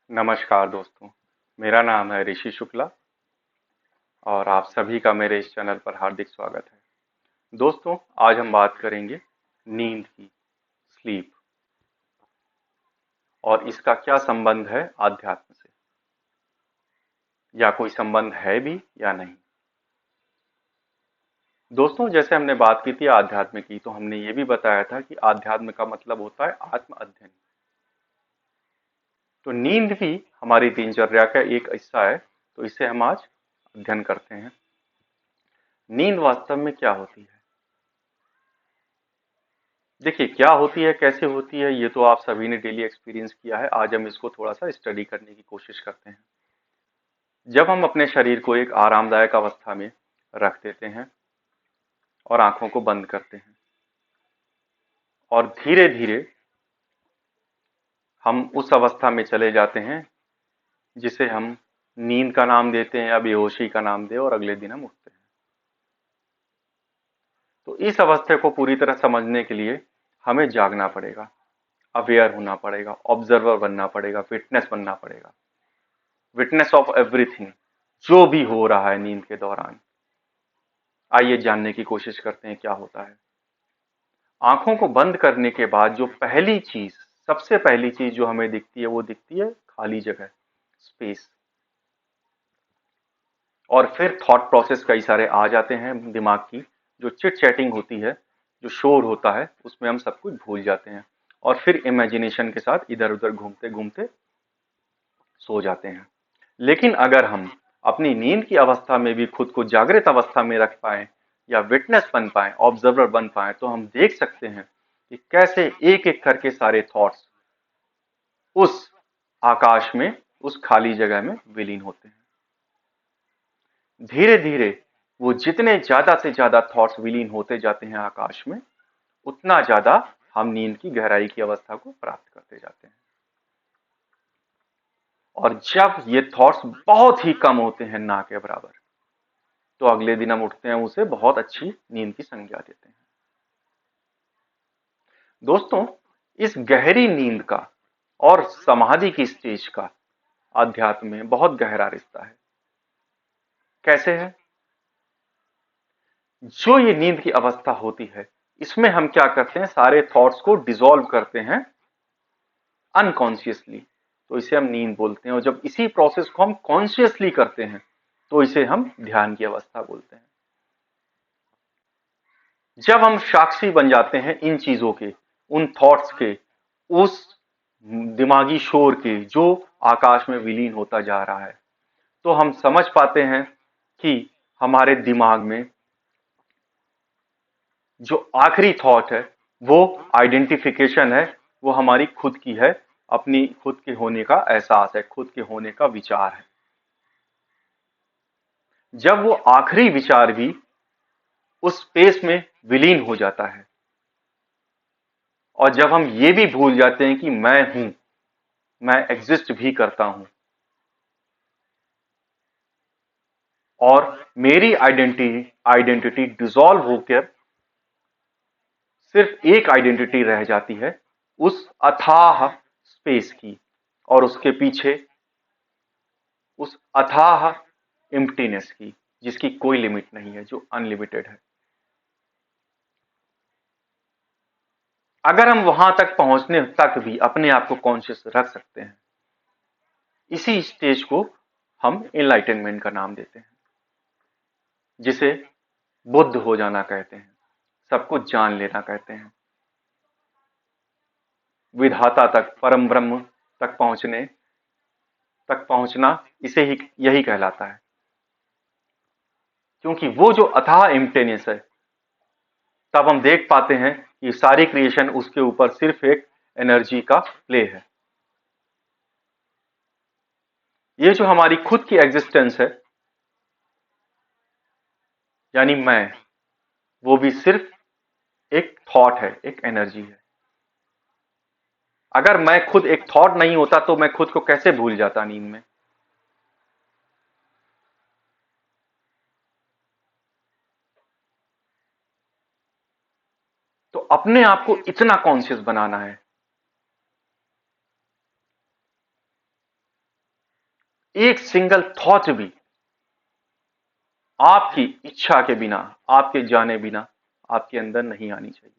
नमस्कार दोस्तों, मेरा नाम है ऋषि शुक्ला और आप सभी का मेरे इस चैनल पर हार्दिक स्वागत है। दोस्तों, आज हम बात करेंगे नींद की, स्लीप, और इसका क्या संबंध है आध्यात्म से, या कोई संबंध है भी या नहीं। दोस्तों, जैसे हमने बात की थी आध्यात्म की, तो हमने ये भी बताया था कि आध्यात्म का मतलब होता है आत्म अध्ययन। तो नींद भी हमारी दिनचर्या का एक हिस्सा है, तो इसे हम आज अध्ययन करते हैं। नींद वास्तव में क्या होती है? देखिए, क्या होती है, कैसे होती है, ये तो आप सभी ने डेली एक्सपीरियंस किया है। आज हम इसको थोड़ा सा स्टडी करने की कोशिश करते हैं। जब हम अपने शरीर को एक आरामदायक अवस्था में रख देते हैं और आंखों को बंद करते हैं और धीरे धीरे हम उस अवस्था में चले जाते हैं जिसे हम नींद का नाम देते हैं या बेहोशी का नाम दे, और अगले दिन हम उठते हैं। तो इस अवस्था को पूरी तरह समझने के लिए हमें जागना पड़ेगा, अवेयर होना पड़ेगा, ऑब्जर्वर बनना पड़ेगा, विटनेस बनना पड़ेगा, विटनेस ऑफ एवरीथिंग, जो भी हो रहा है नींद के दौरान। आइए जानने की कोशिश करते हैं क्या होता है। आंखों को बंद करने के बाद जो पहली चीज, सबसे पहली चीज जो हमें दिखती है, वो दिखती है खाली जगह, स्पेस। और फिर थॉट प्रोसेस कई सारे आ जाते हैं दिमाग की, जो चिट चैटिंग होती है, जो शोर होता है, उसमें हम सब कुछ भूल जाते हैं और फिर इमेजिनेशन के साथ इधर उधर घूमते घूमते सो जाते हैं। लेकिन अगर हम अपनी नींद की अवस्था में भी खुद को जागृत अवस्था में रख पाए या विटनेस बन पाए, ऑब्जर्वर बन पाए, तो हम देख सकते हैं कि कैसे एक एक करके सारे थॉट्स उस आकाश में, उस खाली जगह में विलीन होते हैं। धीरे धीरे वो जितने ज्यादा से ज्यादा थॉट्स विलीन होते जाते हैं आकाश में, उतना ज्यादा हम नींद की गहराई की अवस्था को प्राप्त करते जाते हैं। और जब ये थॉट्स बहुत ही कम होते हैं, ना के बराबर, तो अगले दिन हम उठते हैं, उसे बहुत अच्छी नींद की संज्ञा देते हैं। दोस्तों, इस गहरी नींद का और समाधि की स्टेज का आध्यात्म में बहुत गहरा रिश्ता है। कैसे है? जो ये नींद की अवस्था होती है, इसमें हम क्या करते हैं, सारे थॉट्स को डिसॉल्व करते हैं अनकॉन्शियसली, तो इसे हम नींद बोलते हैं। और जब इसी प्रोसेस को हम कॉन्शियसली करते हैं, तो इसे हम ध्यान की अवस्था बोलते हैं। जब हम साक्षी बन जाते हैं इन चीजों के, उन थॉट्स के, उस दिमागी शोर के जो आकाश में विलीन होता जा रहा है, तो हम समझ पाते हैं कि हमारे दिमाग में जो आखिरी थॉट है, वो आइडेंटिफिकेशन है, वो हमारी खुद की है, अपनी खुद के होने का एहसास है, खुद के होने का विचार है। जब वो आखिरी विचार भी उस स्पेस में विलीन हो जाता है, और जब हम ये भी भूल जाते हैं कि मैं हूं, मैं एग्जिस्ट भी करता हूं, और मेरी आइडेंटिटी आइडेंटिटी डिसॉल्व होकर सिर्फ एक आइडेंटिटी रह जाती है, उस अथाह स्पेस की, और उसके पीछे उस अथाह एम्प्टीनेस की, जिसकी कोई लिमिट नहीं है, जो अनलिमिटेड है। अगर हम वहां तक पहुंचने तक भी अपने आप को कॉन्शियस रख सकते हैं, इसी स्टेज को हम एनलाइटनमेंट का नाम देते हैं, जिसे बुद्ध हो जाना कहते हैं, सब कुछ जान लेना कहते हैं, विधाता तक, परम ब्रह्म तक पहुंचना, इसे ही यही कहलाता है। क्योंकि वो जो अथाह एम्प्टीनेस है, तब हम देख पाते हैं कि सारी क्रिएशन उसके ऊपर सिर्फ एक एनर्जी का प्ले है। ये जो हमारी खुद की एग्जिस्टेंस है, यानी मैं, वो भी सिर्फ एक थॉट है, एक एनर्जी है। अगर मैं खुद एक थॉट नहीं होता, तो मैं खुद को कैसे भूल जाता नींद में? तो अपने आप को इतना कॉन्शियस बनाना है एक सिंगल थॉट भी आपकी इच्छा के बिना, आपके जाने बिना आपके अंदर नहीं आनी चाहिए।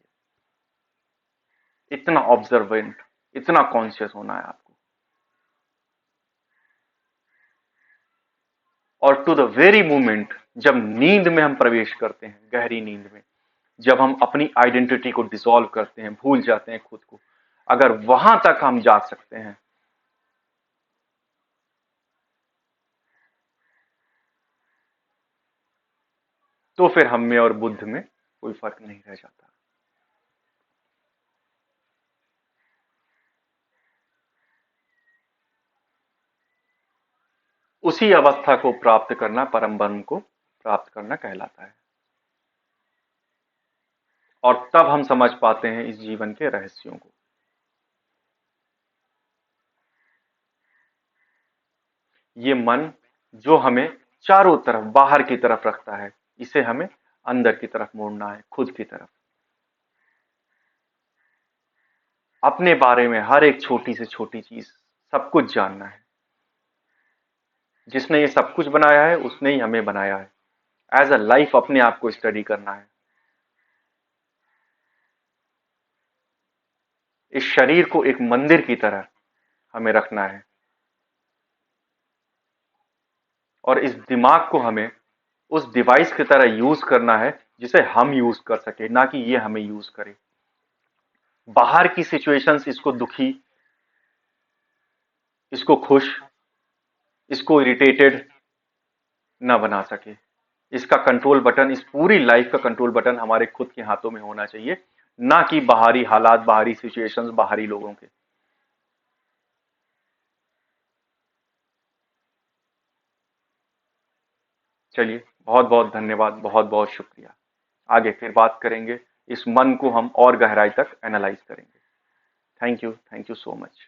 इतना ऑब्जर्वेंट, इतना कॉन्शियस होना है आपको। और टू द वेरी मोमेंट जब नींद में हम प्रवेश करते हैं, गहरी नींद में, जब हम अपनी आइडेंटिटी को डिसॉल्व करते हैं, भूल जाते हैं खुद को, अगर वहां तक हम जा सकते हैं तो फिर हम में और बुद्ध में कोई फर्क नहीं रह जाता। उसी अवस्था को प्राप्त करना, परम ब्रह्म को प्राप्त करना कहलाता है। और तब हम समझ पाते हैं इस जीवन के रहस्यों को। ये मन जो हमें चारों तरफ, बाहर की तरफ रखता है, इसे हमें अंदर की तरफ मोड़ना है, खुद की तरफ। अपने बारे में हर एक छोटी से छोटी चीज, सब कुछ जानना है। जिसने ये सब कुछ बनाया है उसने ही हमें बनाया है। एज अ लाइफ अपने आप को स्टडी करना है। इस शरीर को एक मंदिर की तरह हमें रखना है और इस दिमाग को हमें उस डिवाइस की तरह यूज करना है जिसे हम यूज कर सके, ना कि ये हमें यूज करे। बाहर की सिचुएशंस इसको दुखी, इसको खुश, इसको इरिटेटेड ना बना सके। इसका कंट्रोल बटन, इस पूरी लाइफ का कंट्रोल बटन हमारे खुद के हाथों में होना चाहिए, ना कि बाहरी हालात, बाहरी सिचुएशंस, बाहरी लोगों के। चलिए, बहुत बहुत धन्यवाद, बहुत बहुत शुक्रिया। आगे फिर बात करेंगे, इस मन को हम और गहराई तक एनालाइज करेंगे। Thank you so much.